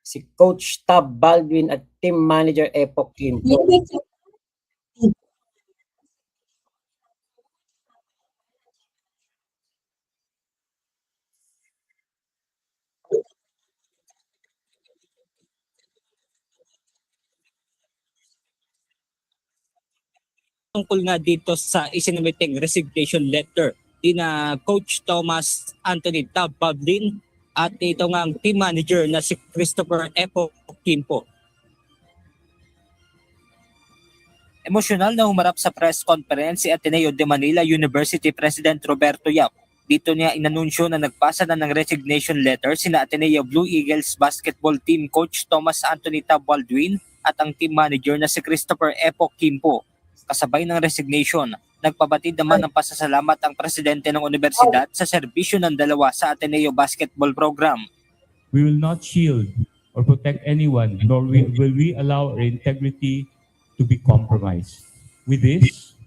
si Coach Tab Baldwin at Team Manager Epoch Quinto. Tungkol nga dito sa isinumiting resignation letter na Coach Thomas Anthony Tab Baldwin at ito nga ang team manager na si Christopher Epoch Quinto. Emosyonal na humarap sa press conference si Ateneo de Manila University President Roberto Yap. Dito niya inanunsyo na nagpasa na ng resignation letter sina Ateneo Blue Eagles basketball team coach Thomas Anthony Tab Baldwin at ang team manager na si Christopher Epoch Quinto. Kasabay ng resignation, nagpabatid naman ng pasasalamat ang presidente ng universidad sa serbisyo ng dalawa sa Ateneo basketball program. We will not shield or protect anyone, nor will we allow our integrity to be compromised. With this,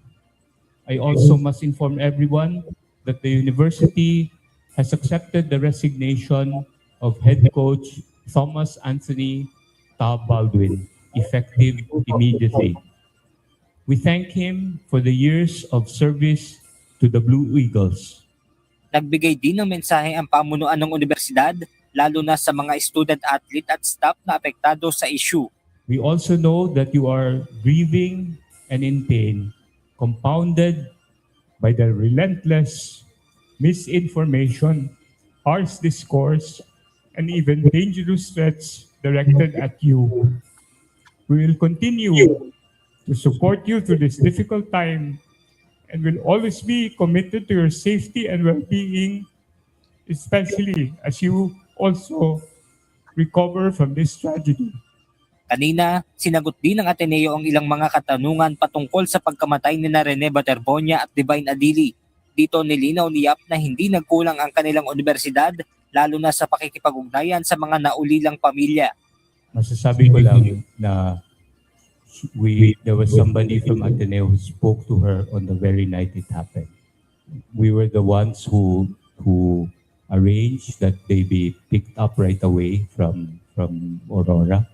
I also must inform everyone that the university has accepted the resignation of head coach Thomas Anthony Tab Baldwin, effective immediately. We thank him for the years of service to the Blue Eagles. Nagbigay din ng mensahe ang pamunuan ng universidad, lalo na sa mga student athlete at staff na apektado sa issue. We also know that you are grieving and in pain, compounded by the relentless misinformation, harsh discourse, and even dangerous threats directed at you. We will continue to support you through this difficult time and will always be committed to your safety and well-being, especially as you also recover from this tragedy. Kanina, sinagot din ng Ateneo ang ilang mga katanungan patungkol sa pagkamatay ni Rene Baterbonia at Divine Adili. Dito nilinaw ni Yap na hindi nagkulang ang kanilang universidad, lalo na sa pakikipag-ugnayan sa mga naulilang pamilya. Masasabi ko lang na there was somebody from Ateneo who spoke to her on the very night it happened. We were the ones who arranged that they be picked up right away from Aurora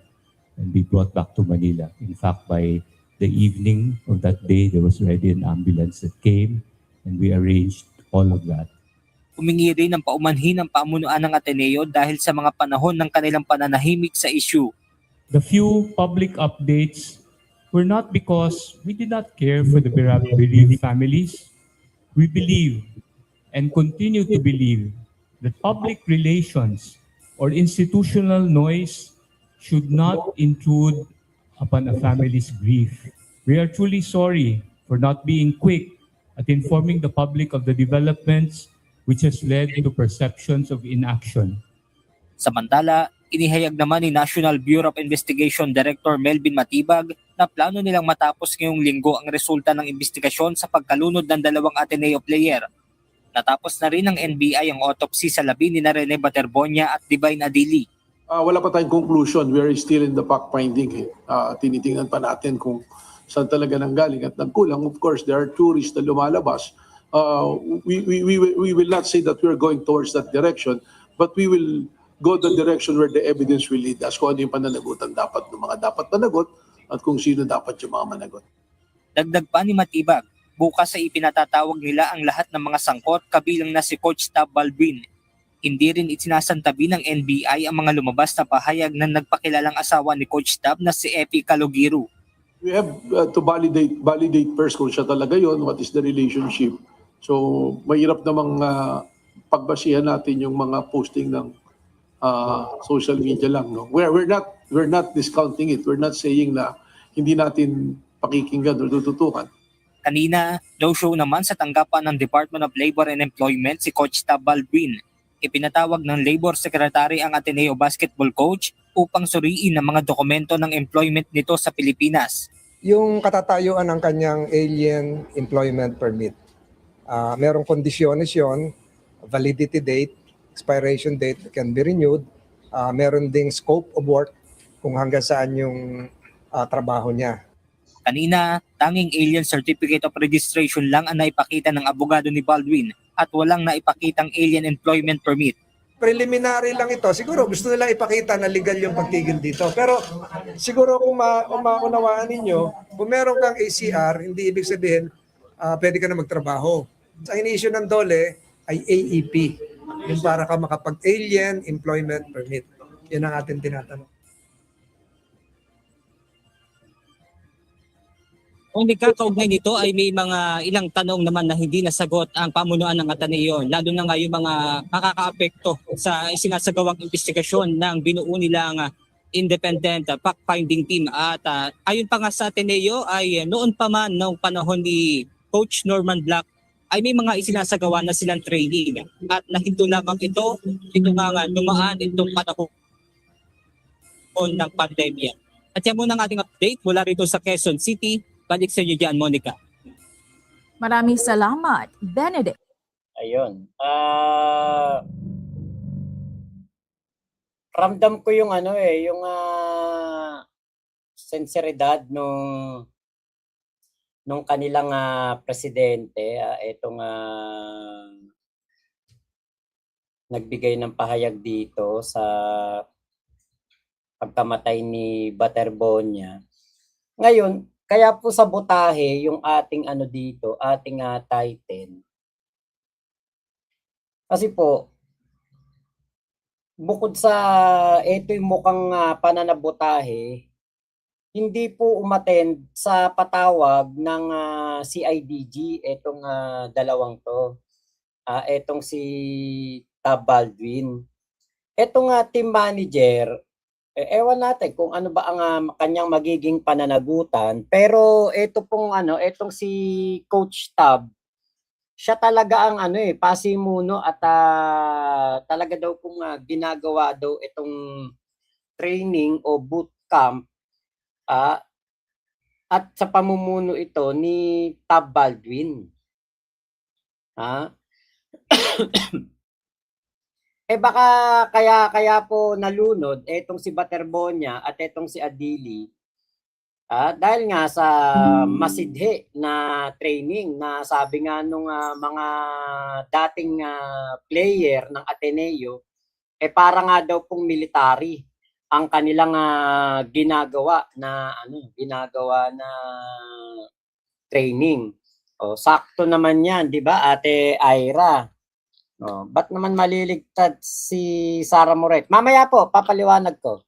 and be brought back to Manila. In fact, by the evening of that day, there was already an ambulance that came and we arranged all of that. Humingi rin ng paumanhin ang pamunuan ng Ateneo dahil sa mga panahon ng kanilang pananahimik sa issue. The few public updates were not because we did not care for the bereaved families. We believe and continue to believe that public relations or institutional noise should not intrude upon a family's grief. We are truly sorry for not being quick at informing the public of the developments which has led to perceptions of inaction. Samantala, inihayag naman ni National Bureau of Investigation Director Melvin Matibag na plano nilang matapos ngayong linggo ang resulta ng investigasyon sa pagkalunod ng dalawang Ateneo player. Natapos na rin ng NBI ang autopsy sa labi ni Rene Baterbonia at Divine Adili. Wala pa tayong conclusion. We are still in the fact-finding. Tinitingnan pa natin kung saan talaga nanggaling at nagkulang. Of course, there are tourists na lumalabas. We will not say that we are going towards that direction, but we will go the direction where the evidence will lead us. Kung ano yung pananagutan dapat ng mga dapat managot at kung sino dapat yung mga managot. Dagdag pa ni Matibag, bukas ay ipinatatawag nila ang lahat ng mga sangkot kabilang na si Coach Tab Baldwin. Hindi rin itinasantabi ng NBI ang mga lumabas na pahayag ng nagpakilalang asawa ni Coach Tab na si Epi Calogiru. We have to validate first kung siya talaga yon, what is the relationship. So mahirap namang pagbasihan natin yung mga posting ng social media lang. No? We're not discounting it. We're not saying na hindi natin pakikinggan o tututukan. Kanina, no show naman sa tanggapan ng Department of Labor and Employment si Coach Tab Baldwin. Ipinatawag ng Labor Secretary ang Ateneo basketball coach upang suriin ang mga dokumento ng employment nito sa Pilipinas. Yung katatayuan ng kanyang alien employment permit. Merong kondisyones yon, validity date, expiration date can be renewed. Meron ding scope of work kung hanggang saan yung trabaho niya. Kanina, tanging alien certificate of registration lang ang naipakita ng abogado ni Baldwin at walang naipakitang alien employment permit. preliminary lang ito. Siguro gusto nila ipakita na legal yung pagtigil dito. Pero siguro kung maunawaan ninyo, kung meron kang ACR, hindi ibig sabihin pwede ka na magtrabaho. Sa in-issue ng DOLE ay AEP, yung para ka makapag-alien employment permit. Yan ang ating tinatanong. Kung nagkakaugnay nito ay may mga ilang tanong naman na hindi nasagot ang pamunuan ng Ateneo, lalo na nga yung mga makakaapekto sa isinasagawang investigasyon ng binuo nilang independent fact-finding team. At ayon pa nga sa Ateneo ay noon pa man noong panahon ni Coach Norman Black ay may mga isinasagawa na silang training. At nahinto lamang ito nga dumaan itong panahon ng pandemya. At yan muna ang ating update mula rito sa Quezon City. Balik sa inyo dyan, Monica. Maraming salamat, Benedict. Ayun. Ramdam ko yung yung sinseridad nung kanilang presidente, itong nagbigay ng pahayag dito sa pagkamatay ni Baterbonia. Ngayon, kaya po sa botahe yung ating dito, ating title. Kasi po, bukod sa ito yung mukhang pananabotahe, hindi po umattend sa patawag ng CIDG itong dalawang to. Itong si Tab Baldwin. Itong team manager, ewan natin kung ano ba ang kanyang magiging pananagutan, pero ito pong itong si Coach Tab, siya talaga ang pasimuno at talaga daw kung ginagawa daw itong training o bootcamp at sa pamumuno ito ni Tab Baldwin. Baka kaya po nalunod etong si Baterbonia at etong si Adili dahil nga sa masidhe na training na sabi nga nung mga dating player ng Ateneo, para nga daw pong military ang kanilang ginagawa na training. O sakto naman 'yan, 'di ba, Ate Ira? Ba't naman maliligtad si Sara Moret? Mamaya po, papaliwanag ko.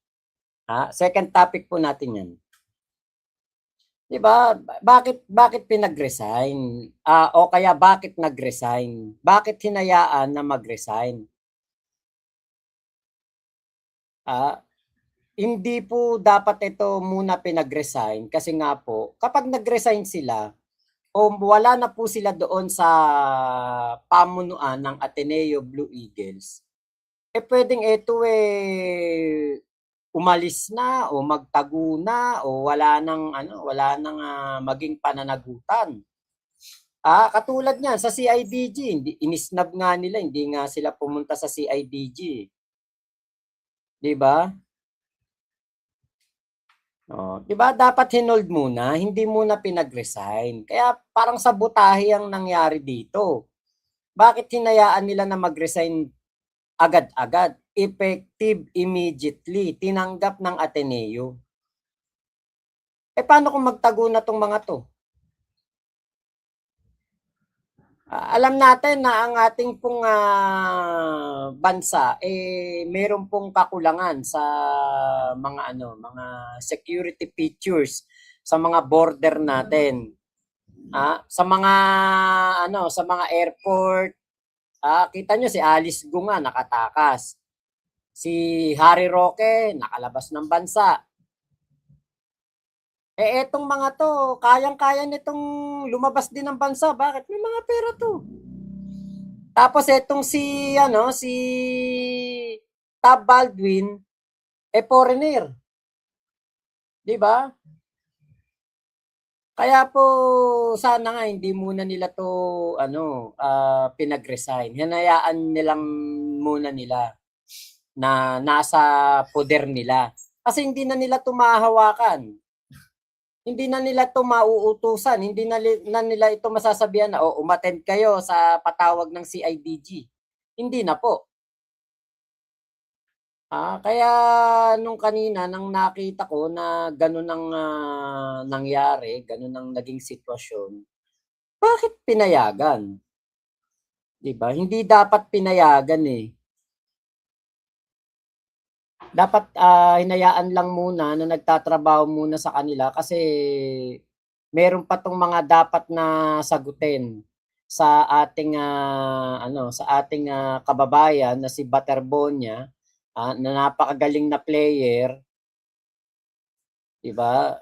Second topic po natin yan. Diba? Bakit pinag-resign? O kaya bakit nag-resign? Bakit hinayaan na mag-resign? Hindi po dapat ito muna pinag-resign kasi nga po, kapag nag-resign sila, o wala na po sila doon sa pamunuan ng Ateneo Blue Eagles, pwedeng ito umalis na o magtago na o wala nang maging pananagutan. Katulad niyan sa CIDG, inisnab nga nila, hindi nga sila pumunta sa CIDG. 'Di ba? Diba dapat hinold muna, hindi muna pinag-resign. Kaya parang sabotahe ang nangyari dito. Bakit hinayaan nila na mag-resign agad-agad? Effective immediately, tinanggap ng Ateneo. Paano kung magtago na tong mga to? Alam natin na ang ating pong bansa meron pong kakulangan sa mga mga security features sa mga border natin. Sa mga sa mga airport, kita nyo si Alice Go nga nakatakas. Si Harry Roque nakalabas ng bansa. Etong mga to, kayang-kaya nitong lumabas din ng bansa. Bakit? May mga pera to. Tapos etong si Tab Baldwin, foreigner. 'Di ba? Kaya po sana nga hindi muna nila to pinag-resign. Hinayaan nilang muna nila na nasa poder nila. Kasi hindi na nila tumahawakan. Hindi na nila ito mauutusan, hindi na nila ito masasabihan na umattend kayo sa patawag ng CIDG. Hindi na po. Kaya nung kanina nang nakita ko na gano'n ang, nangyari, gano'n ang naging sitwasyon, bakit pinayagan? 'Di ba? Hindi dapat pinayagan, eh. Dapat, hinayaan lang muna na nagtatrabaho muna sa kanila kasi meron pa 'tong mga dapat na sagutin sa ating, sa ating, kababayan na si Baterbonia, na napakagaling na player, 'di ba?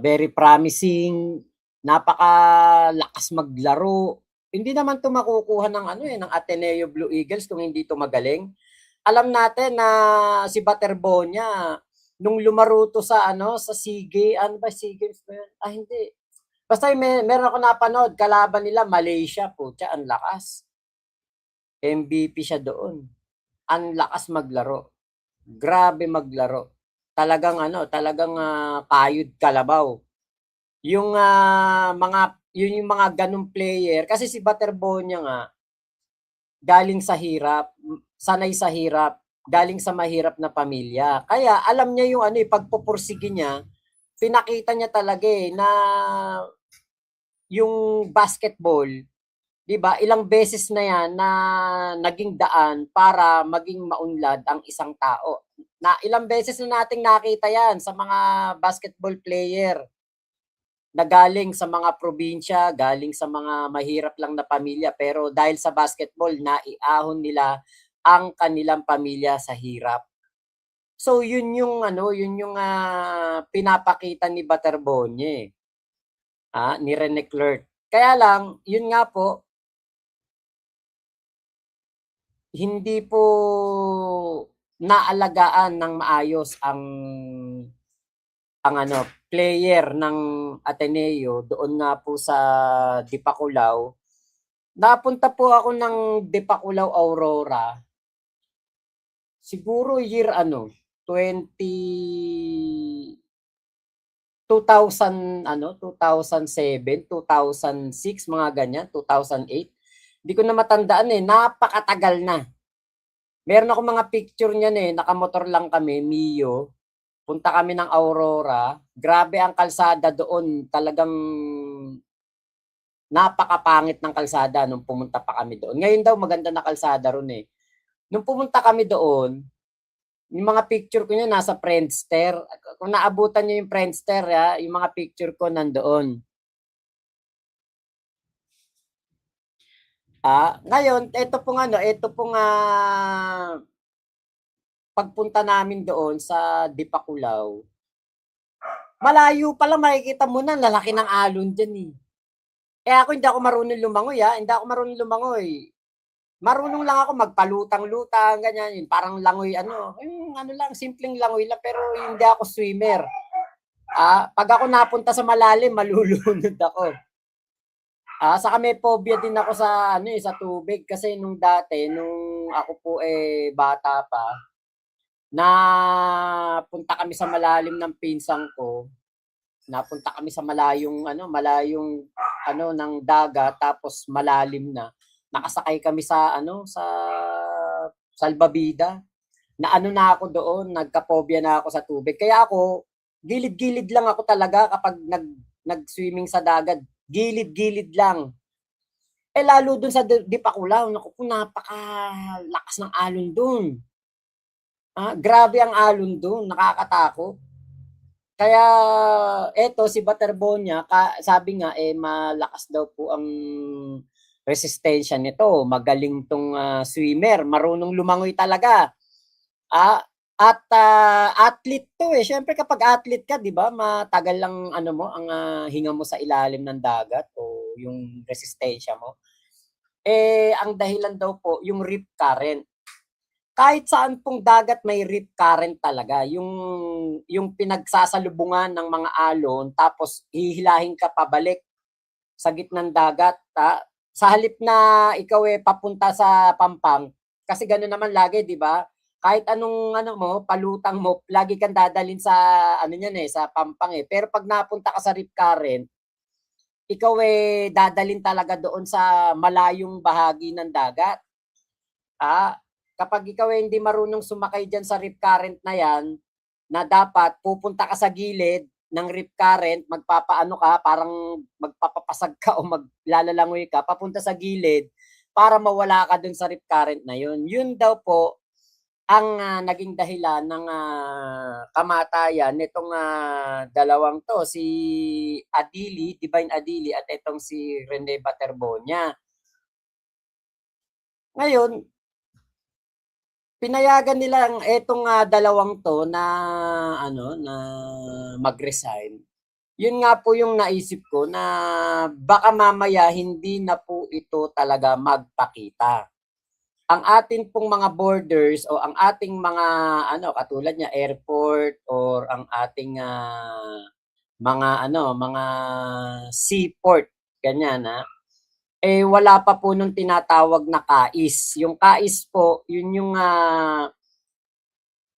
Very promising, napakalakas maglaro. Hindi naman 'to makukuha ng ng Ateneo Blue Eagles kung hindi 'to magaling. Alam natin na si Baterbonia nung lumaro 'to sa sa ano ba, SEA Games ba yun? Hindi. Basta meron ako napanood kalaban nila Malaysia, putya ang lakas. MVP siya doon. Ang lakas maglaro. Grabe maglaro. Talagang kayod kalabaw. Yung yun yung mga ganung player kasi si Baterbonia nga galing sa hirap, sanay sa hirap, galing sa mahirap na pamilya. Kaya alam niya yung pagpupursige niya, pinakita niya talaga na yung basketball, 'di ba, ilang beses na yan na naging daan para maging maunlad ang isang tao. Na ilang beses na nating nakita yan sa mga basketball player na galing sa mga probinsya, galing sa mga mahirap lang na pamilya, pero dahil sa basketball naiahon nila ang kanilang pamilya sa hirap. So yun yung pinapakita ni Baterbonye, ni Rene Clerc. Kaya lang, yun nga po, hindi po naalagaan ng maayos ang player ng Ateneo doon nga po sa Dipakulaw. Napunta po ako ng Dipakulaw Aurora. Siguro year 2007, 2006, mga ganyan, 2008. Hindi ko na matandaan napakatagal na. Meron ako mga picture niyan nakamotor lang kami, Mio. Punta kami ng Aurora, grabe ang kalsada doon, talagang napakapangit ng kalsada nung pumunta pa kami doon. Ngayon daw maganda na kalsada ron Nung pumunta kami doon, yung mga picture ko niya nasa Friendster. Kung naabutan niyo yung Friendster, yung mga picture ko nandoon. Ngayon, ito pong pagpunta namin doon sa Dipakulaw. Malayo pa lang makikita mo na lalaki ng alon diyan ako hindi ako marunong lumangoy hindi ako marunong lumangoy. Marunong lang ako magpalutang-lutang ganyan, yun parang langoy lang simpleng langoy lang pero hindi ako swimmer. Pag ako napunta sa malalim malulunod ako. Saka may phobia din ako sa sa tubig kasi nung dati nung ako po bata pa napunta kami sa malalim ng pinsan ko. Napunta kami sa malayong ng dagat tapos malalim na. Nakasakay kami sa sa salbabida. Na na ako doon, nagka-phobia na ako sa tubig. Kaya ako gilid-gilid lang ako talaga kapag nag-swimming sa dagat. Gilid-gilid lang. Lalo dun sa Dipakulaw, naku po, napakalakas ng alon dun. Grabe ang alon dun, nakakatakot. Kaya eto si Baterbonia, sabi nga malakas daw po ang resistensya nito. Magaling tong swimmer, marunong lumangoy talaga. At athlete to Siyempre kapag athlete ka, 'di ba, matagal lang ang hinga mo sa ilalim ng dagat o yung resistensya mo. Ang dahilan daw po yung rip current. Kahit saan pong dagat may rip current talaga. Yung pinagsasalubungan ng mga alon tapos hihilahin ka pabalik sa gitnang dagat. Sa halip na ikaw papunta sa Pampang, kasi gano'n naman lagi, 'di ba? Kahit anong palutang mo, lagi kang dadalhin sa sa Pampang Pero pag napunta ka sa rip current, ikaw dadalhin talaga doon sa malayong bahagi ng dagat. kapag ikaw ay hindi marunong sumakay dyan sa rip current na yan, na dapat pupunta ka sa gilid ng rip current, magpapaano ka, parang magpapapasag ka o maglalalangoy ka, papunta sa gilid para mawala ka dun sa rip current na yun. Yun daw po ang naging dahilan ng kamatayan nitong dalawang to, si Adili, Divine Adili at itong si Rene Baterbonia. Ngayon, pinayagan nilang etong dalawang to na na mag-resign. Yun nga po yung naisip ko na baka mamaya hindi na po ito talaga magpakita. Ang atin pong mga borders o ang ating mga katulad niya airport or ang ating mga seaport ganyan wala pa po nung tinatawag na KAIS. Yung KAIS po, yun yung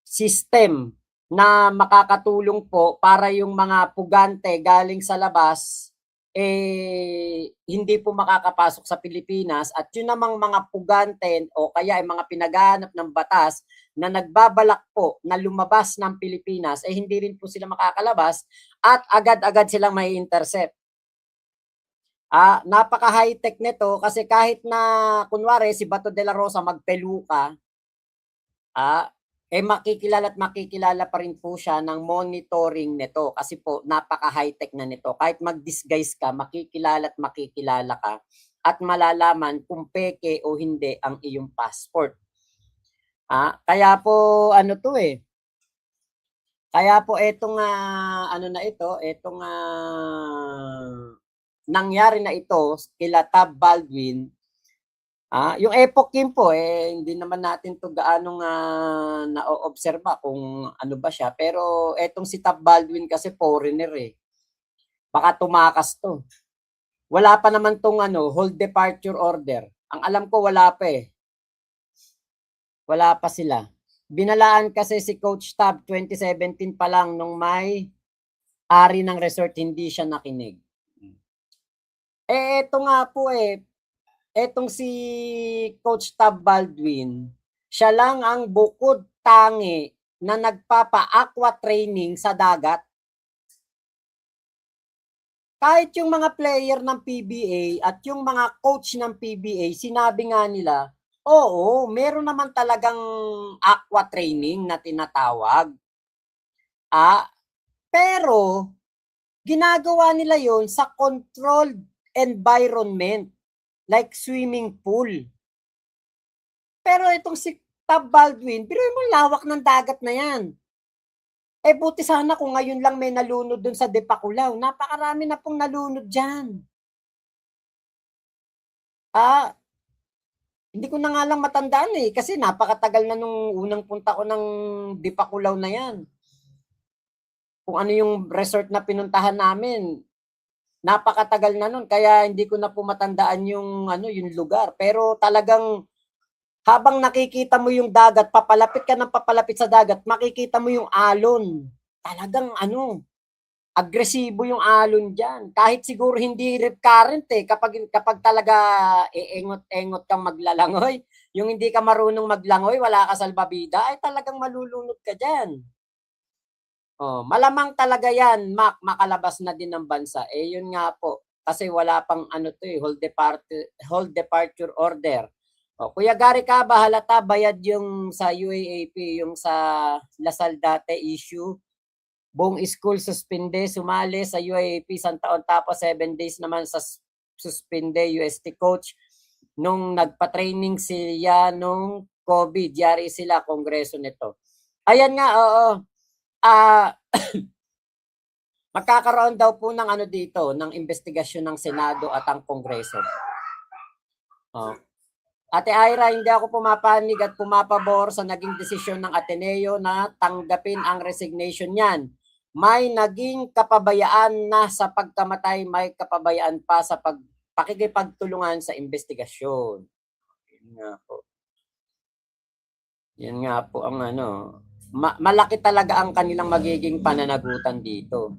system na makakatulong po para yung mga pugante galing sa labas hindi po makakapasok sa Pilipinas at yun namang mga pugante o kaya ay mga pinaghahanap ng batas na nagbabalak po na lumabas ng Pilipinas hindi rin po sila makakalabas at agad-agad silang may intercept. Napaka high-tech nito kasi kahit na kunwari si Bato de la Rosa magpeluka, makikilala at makikilala pa rin po siya ng monitoring nito kasi po napaka high-tech na nito. Kahit mag-disguise ka, makikilala at makikilala ka at malalaman kung peke o hindi ang iyong passport. Kaya po Kaya po etong etong nangyari na ito kila Tab Baldwin. Yung Epoch Kim po hindi naman natin to gaano na-oobserba kung ano ba siya, pero etong si Tab Baldwin kasi foreigner Baka tumakas to. Wala pa naman tong hold departure order. Ang alam ko wala pa Wala pa sila. Binalaan kasi si Coach Tab 2017 pa lang nung may ari ng resort hindi siya nakinig. Eto nga po etong si Coach Tab Baldwin, siya lang ang bukod tangi na nagpapa-aqua training sa dagat. Kahit yung mga player ng PBA at yung mga coach ng PBA, sinabi nga nila, oo, meron naman talagang aqua training na tinatawag. Pero ginagawa nila yon sa controlled environment. Like swimming pool. Pero itong si Tab Baldwin, pero mo lawak ng dagat na yan. Buti sana kung ngayon lang may nalunod dun sa Depakulaw. Napakarami na pong nalunod dyan. Hindi ko na nga lang matandaan kasi napakatagal na nung unang punta ko ng Depakulaw na yan. Kung ano yung resort na pinuntahan namin, napakatagal na nun kaya hindi ko na po matandaan yung yung lugar, pero talagang habang nakikita mo yung dagat, papalapit ka ng papalapit sa dagat, makikita mo yung alon. Talagang agresibo yung alon diyan. Kahit siguro hindi rip current kapag talaga engot-engot kang maglalangoy, yung hindi ka marunong maglangoy, wala ka salbabida, ay talagang malulunod ka diyan. Malamang talaga yan, makalabas na din ng bansa. Yun nga po, kasi wala pang hold departure order. Kuya Gary Caba, halata bayad yung sa UAAP, yung sa Lasal dati issue. Buong school suspende, sumali sa UAAP isang taon tapos 7 days naman sa suspende UST coach. Nung nagpa-training siya nung COVID, yari sila kongreso nito. Ayan nga, oo. Magkakaroon daw po ng dito, ng investigasyon ng Senado at ang Kongreso. Ate Ira, hindi ako pumapanig at pumapabor sa naging desisyon ng Ateneo na tanggapin ang resignation niyan. May naging kapabayaan na sa pagkamatay, may kapabayaan pa sa pakikipagtulungan sa investigasyon. Yan nga po ang malaki talaga ang kanilang magiging pananagutan dito.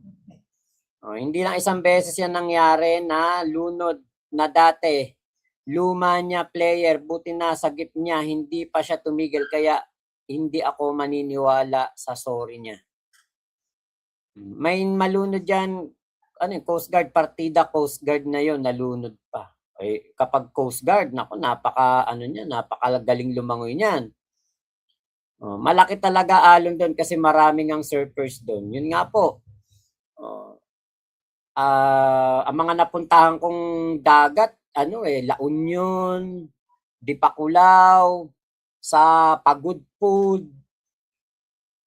Hindi lang isang beses yan nangyari na lunod na dati luma niya player, buti nasa gift niya, hindi pa siya tumigil, kaya hindi ako maniniwala sa sorry niya. May malunod dyan, ano yun, Coast Guard, partida Coast Guard na yon, nalunod pa. Eh, kapag Coast Guard, naku, napakagaling lumangoy niyan. Malaki talaga alon doon kasi maraming ang surfers doon. Yun nga po. Ang mga napuntahan kong dagat, La Union, Dipakulaw, sa Pagudpud,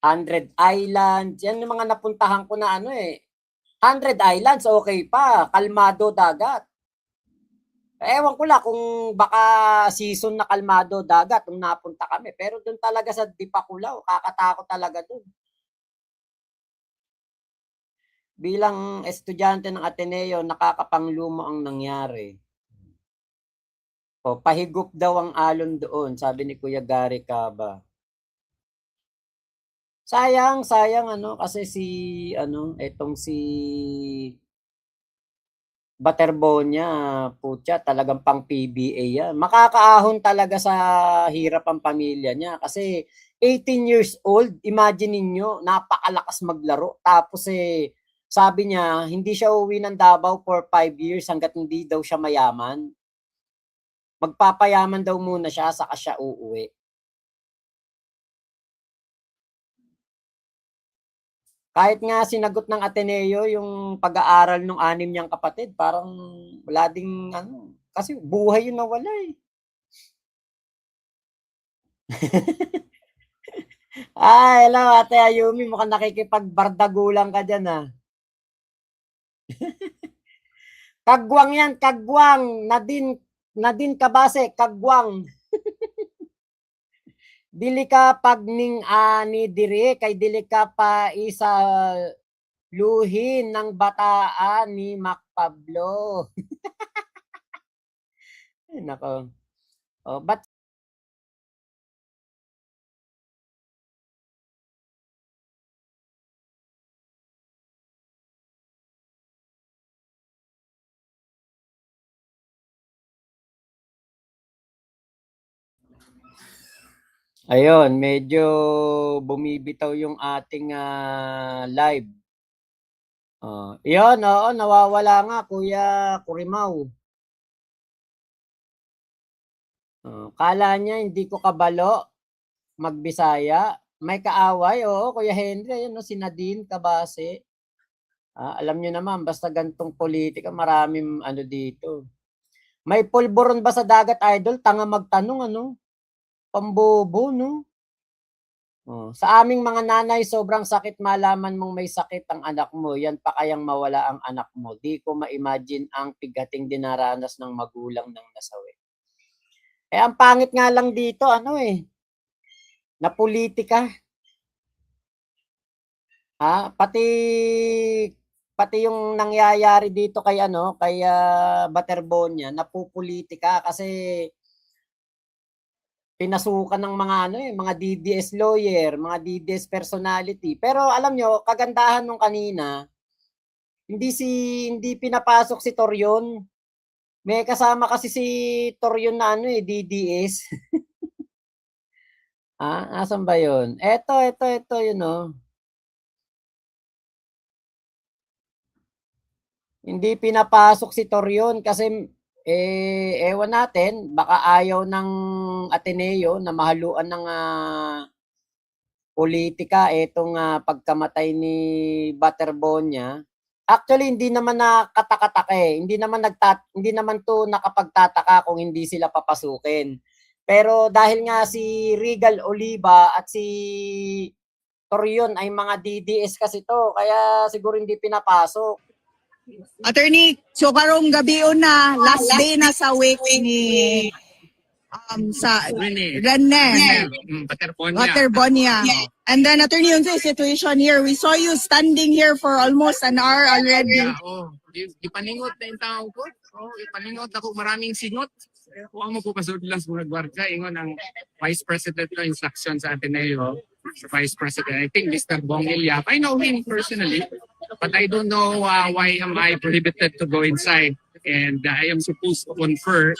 100 Islands, yan yung mga napuntahan ko na 100 Islands, okay pa, kalmado dagat. Ewan ko lang kung baka season na kalmado dagat nung napunta kami. Pero doon talaga sa Dipakulaw, kakatakot talaga doon. Bilang estudyante ng Ateneo, nakakapanglumo ang nangyari. Pahigop daw ang alon doon, sabi ni Kuya Gary Caba. Sayang kasi etong si Butterbonia, putya, talagang pang PBA yan. Makakaahon talaga sa hirap ang pamilya niya kasi 18 years old, imagine ninyo, napakalakas maglaro. Tapos sabi niya, hindi siya uwi ng Davao for 5 years hanggat hindi daw siya mayaman. Magpapayaman daw muna siya, saka siya uuwi. Kahit nga sinagot ng Ateneo yung pag-aaral ng 6 niyang kapatid, parang wala ding kasi buhay yun nawala eh. Hello Ate Ayumi, mukhang nakikipagbardagulang ka dyan Kagwang yan, kagwang. Nadine Kabase, kagwang. Dili ka pagning ani dire kay dili ka pa isa luhin ng bataan ni Mac Pablo. Nako. But ayun, medyo bumibitaw yung ating live. Yun, nawawala nga Kuya Kurimaw. Kala niya hindi ko kabalo magbisaya. May kaaway, Kuya Henry, ayun si Nadine Kabase. Alam niyo naman, basta gantong politika, maraming dito. May pulburon ba sa dagat, idol? Tanga magtanong, Pambobo, no? Sa aming mga nanay, sobrang sakit malaman mong may sakit ang anak mo. Yan pa kayang mawala ang anak mo. Di ko ma-imagine ang pigating dinaranas ng magulang ng nasawi. Ang pangit nga lang dito, na politika. Pati yung nangyayari dito kay Butterbonia, napupolitika kasi pinasukan ng mga DDS lawyer, mga DDS personality. Pero alam nyo, kagandahan nung kanina, hindi pinapasok si Torion. May kasama kasi si Torion na DDS. Asan ba 'yon? Ito yun Hindi pinapasok si Torion kasi ewan natin, baka ayaw ng Ateneo na mahaluan ng politika etong pagkamatay ni Butterbonia. Actually, hindi naman nakakatakataka Hindi naman to nakapagtataka kung hindi sila papasukin. Pero dahil nga si Regal Oliva at si Torion ay mga DDS kasi to, kaya siguro hindi pinapasok. Attorney, so karong gabi na, last day na sa week ni sa Rene Butterbonia. And then attorney, yun sa situation here, we saw you standing here for almost an hour already. Ipaningot na yung tao ko. Ipaningot ako, maraming singot. Kung mo po pasudlas mga gwardiya, ingon ang Vice President ng instruction sa Ateneo, Vice President, I think Mr. Bong Ilyap. I know him personally, but I don't know why am I prohibited to go inside. And I am supposed to confer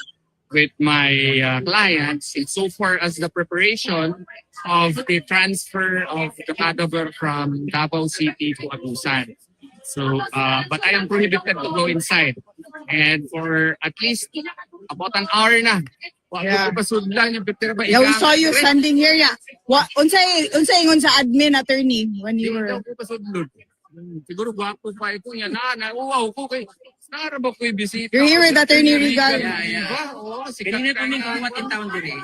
with my clients insofar as the preparation of the transfer of the cadaver from Davao City to Agusan. So, but I am prohibited to go inside. And for at least about an hour na. Yeah. Yeah, Yeah, we saw you standing here. Yeah. Unsay ingon sa admin, attorney, when you were... Siguro gwapo pa ito niya na uwaw ko kay narabak ko yung bisita. You're here with Attorney Regal. Yeah. Oo, sikat Kanina ka kami na. kumat in town din eh.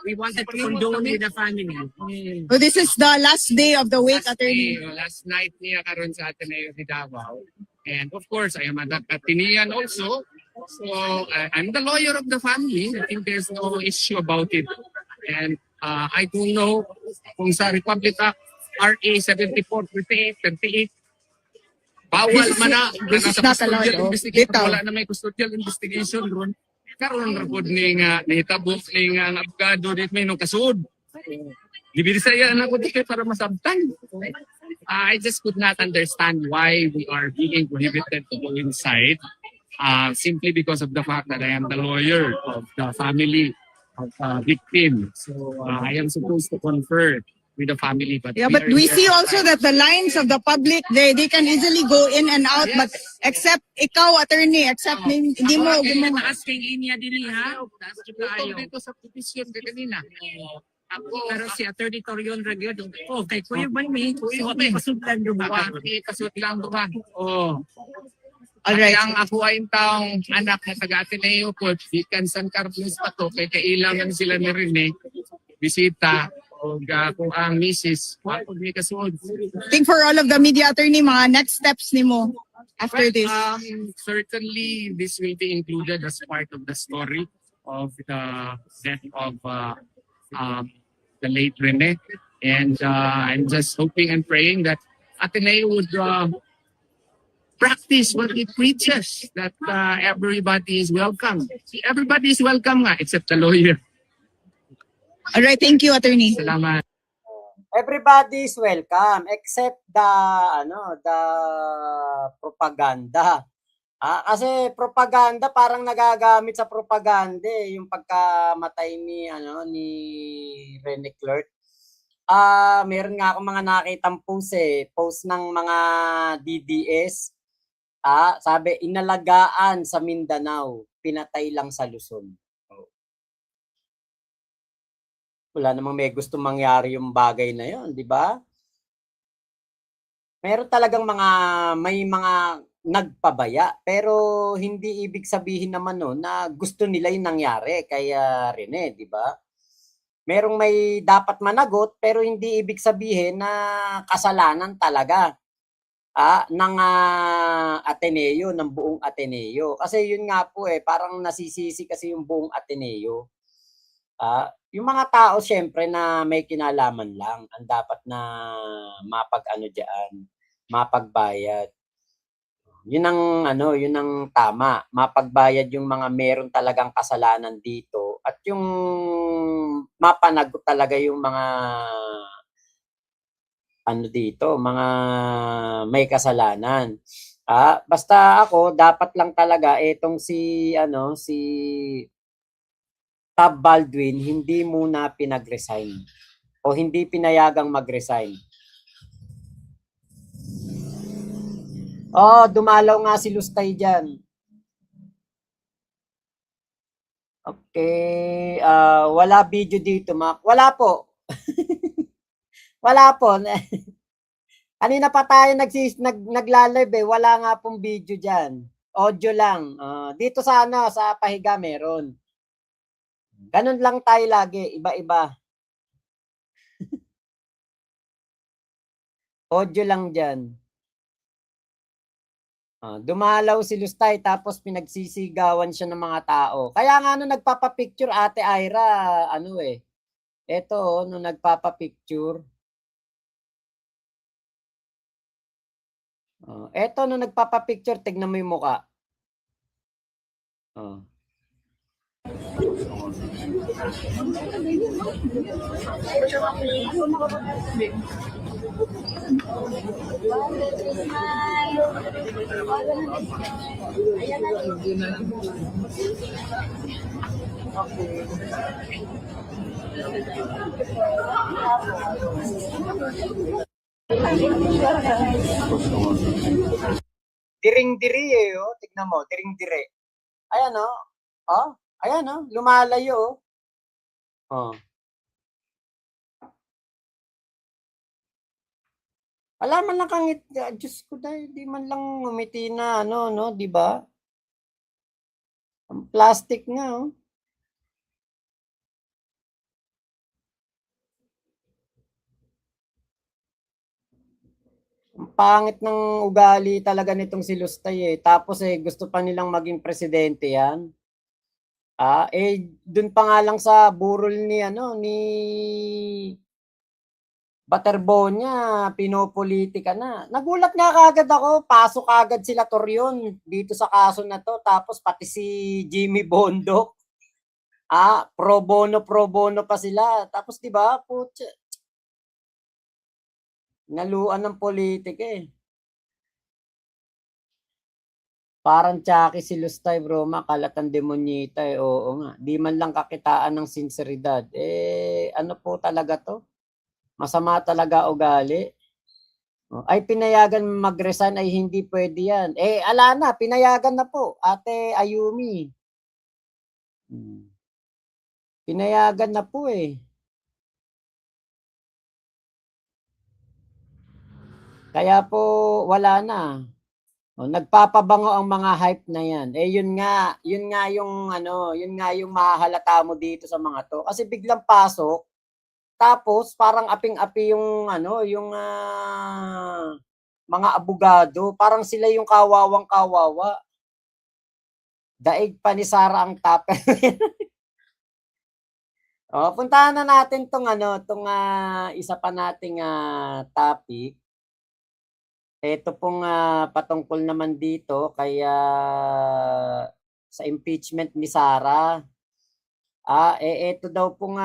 We wanted to condole with the family. So this is the last day of the wake, attorney. Last night niya karon sa Ateneo de Davao. And of course, I am an Atenean also. So I'm the lawyer of the family. I think there's no issue about it. And I don't know kung sa Republic Act RA 74-28, bawal man na This is not allowed. custodial Oh. investigation. Bitaw. Wala na may custodial investigation ron. Karon ra pod ni nga nahitabok ni nga ang abogado dit may no kasud. Dibirisaya na ko dito para masabtan. I just could not understand why we are being prohibited to go inside. Simply because of the fact that I am the lawyer of the family of victim. So I am supposed to confer with the family. But Yeah, but we are see here. also that the lines of the public, they can easily go in and out, but except ikaw, attorney, except hindi mo, Taas kay Inya din ha. Taas Ito ka kayo. dito sa petition kanina. Pero si Attorney Torion Reguedo, kay Kuya Banmi, so may pasudlan do ba? Kasut lang ba? Oh. Alright. Ang ako ay taong anak na taga Ateneo po, Vican San Carlos pa to, kay kailangan sila ni Rene, bisita, o kung ang misis, wapag may kasunod. I think for all of the media, attorney, mga next steps ni mo after this. Certainly, this will be included as part of the story of the death of the late Rene. And I'm just hoping and praying that Ateneo would practice what it preaches, that everybody is welcome. Everybody is welcome nga, except the lawyer. Alright, thank you, attorney. Salamat. Everybody is welcome except the propaganda. Kasi propaganda parang nagagamit sa propaganda yung pagkamatay ni Rene Clerk. Meron nga akong mga nakitang post ng mga DDS. Sabi inalagaan sa Mindanao, pinatay lang sa Luzon. Wala namang may gusto mangyari yung bagay na yon, di ba? Meron talagang may mga nagpabaya, pero hindi ibig sabihin naman na gusto nila yung nangyari kay Rene, di ba? Merong may dapat managot, pero hindi ibig sabihin na kasalanan talaga ng Ateneo, ng buong Ateneo. Kasi yun nga po parang nasisisi kasi yung buong Ateneo. Yung mga tao syempre na may kinalaman lang ang dapat na mapagbayad. Yun ang tama. Mapagbayad yung mga meron talagang kasalanan dito at yung mapanagot talaga yung mga mga may kasalanan. Basta ako dapat lang talaga etong si Tab Baldwin hindi muna pinag-resign o hindi pinayagang mag-resign. Dumalaw nga si Lustay dyan. Okay, wala video dito, Mac. Wala po. Wala po. Kanina pa tayo nagla-live wala nga pong video dyan. Audio lang. Dito sa pahiga meron. Ganun lang tayo lagi, iba-iba. Audio lang dyan. Dumalaw si Lustay tapos pinagsisigawan siya ng mga tao. Kaya nga nagpapapicture Ate Ira, Eto, nagpapapicture. Eto, nagpapapicture, tignan mo yung mukha. Diring-diri oh. Tignan mo, diring-dire. Ayan oh. Oh, ayan oh, lumalayo oh. Oh. Wala man lang kang Diyos ko dahil di man lang ngumiti na ano, no, di ba? Ang plastic nga oh. Ang pangit ng ugali talaga nitong si Lustay eh. Tapos gusto pa nilang maging presidente yan. Dun pa nga lang sa burol ni Baterbonia, pinopolitika na. Nagulat nga kagad ako, pasok kagad sila Torion dito sa kaso na to. Tapos pati si Jimmy Bondoc. Pro bono pa sila. Tapos 'di ba, putya. Naluan ng politika eh. Parang tsaki si Lustay, bro, makalatan demonyita eh. Oo nga. Di man lang kakitaan ng sinseridad. Ano po talaga to? Masama talaga ugali. Ay pinayagan mag-resign ay hindi pwede yan. Ala na, pinayagan na po, Ate Ayumi. Pinayagan na po eh. Kaya po wala na. Nagpapabango ang mga hype na yan. Yun nga yung mahahalata mo dito sa mga to. Kasi biglang pasok, tapos parang aping-api yung mga abogado, parang sila yung kawawang kawawa. Daig pa ni Sara ang tape. Puntahan na natin tong isa pa nating topic. Ito pong patungkol naman dito kaya sa impeachment ni Sara. Ito daw pong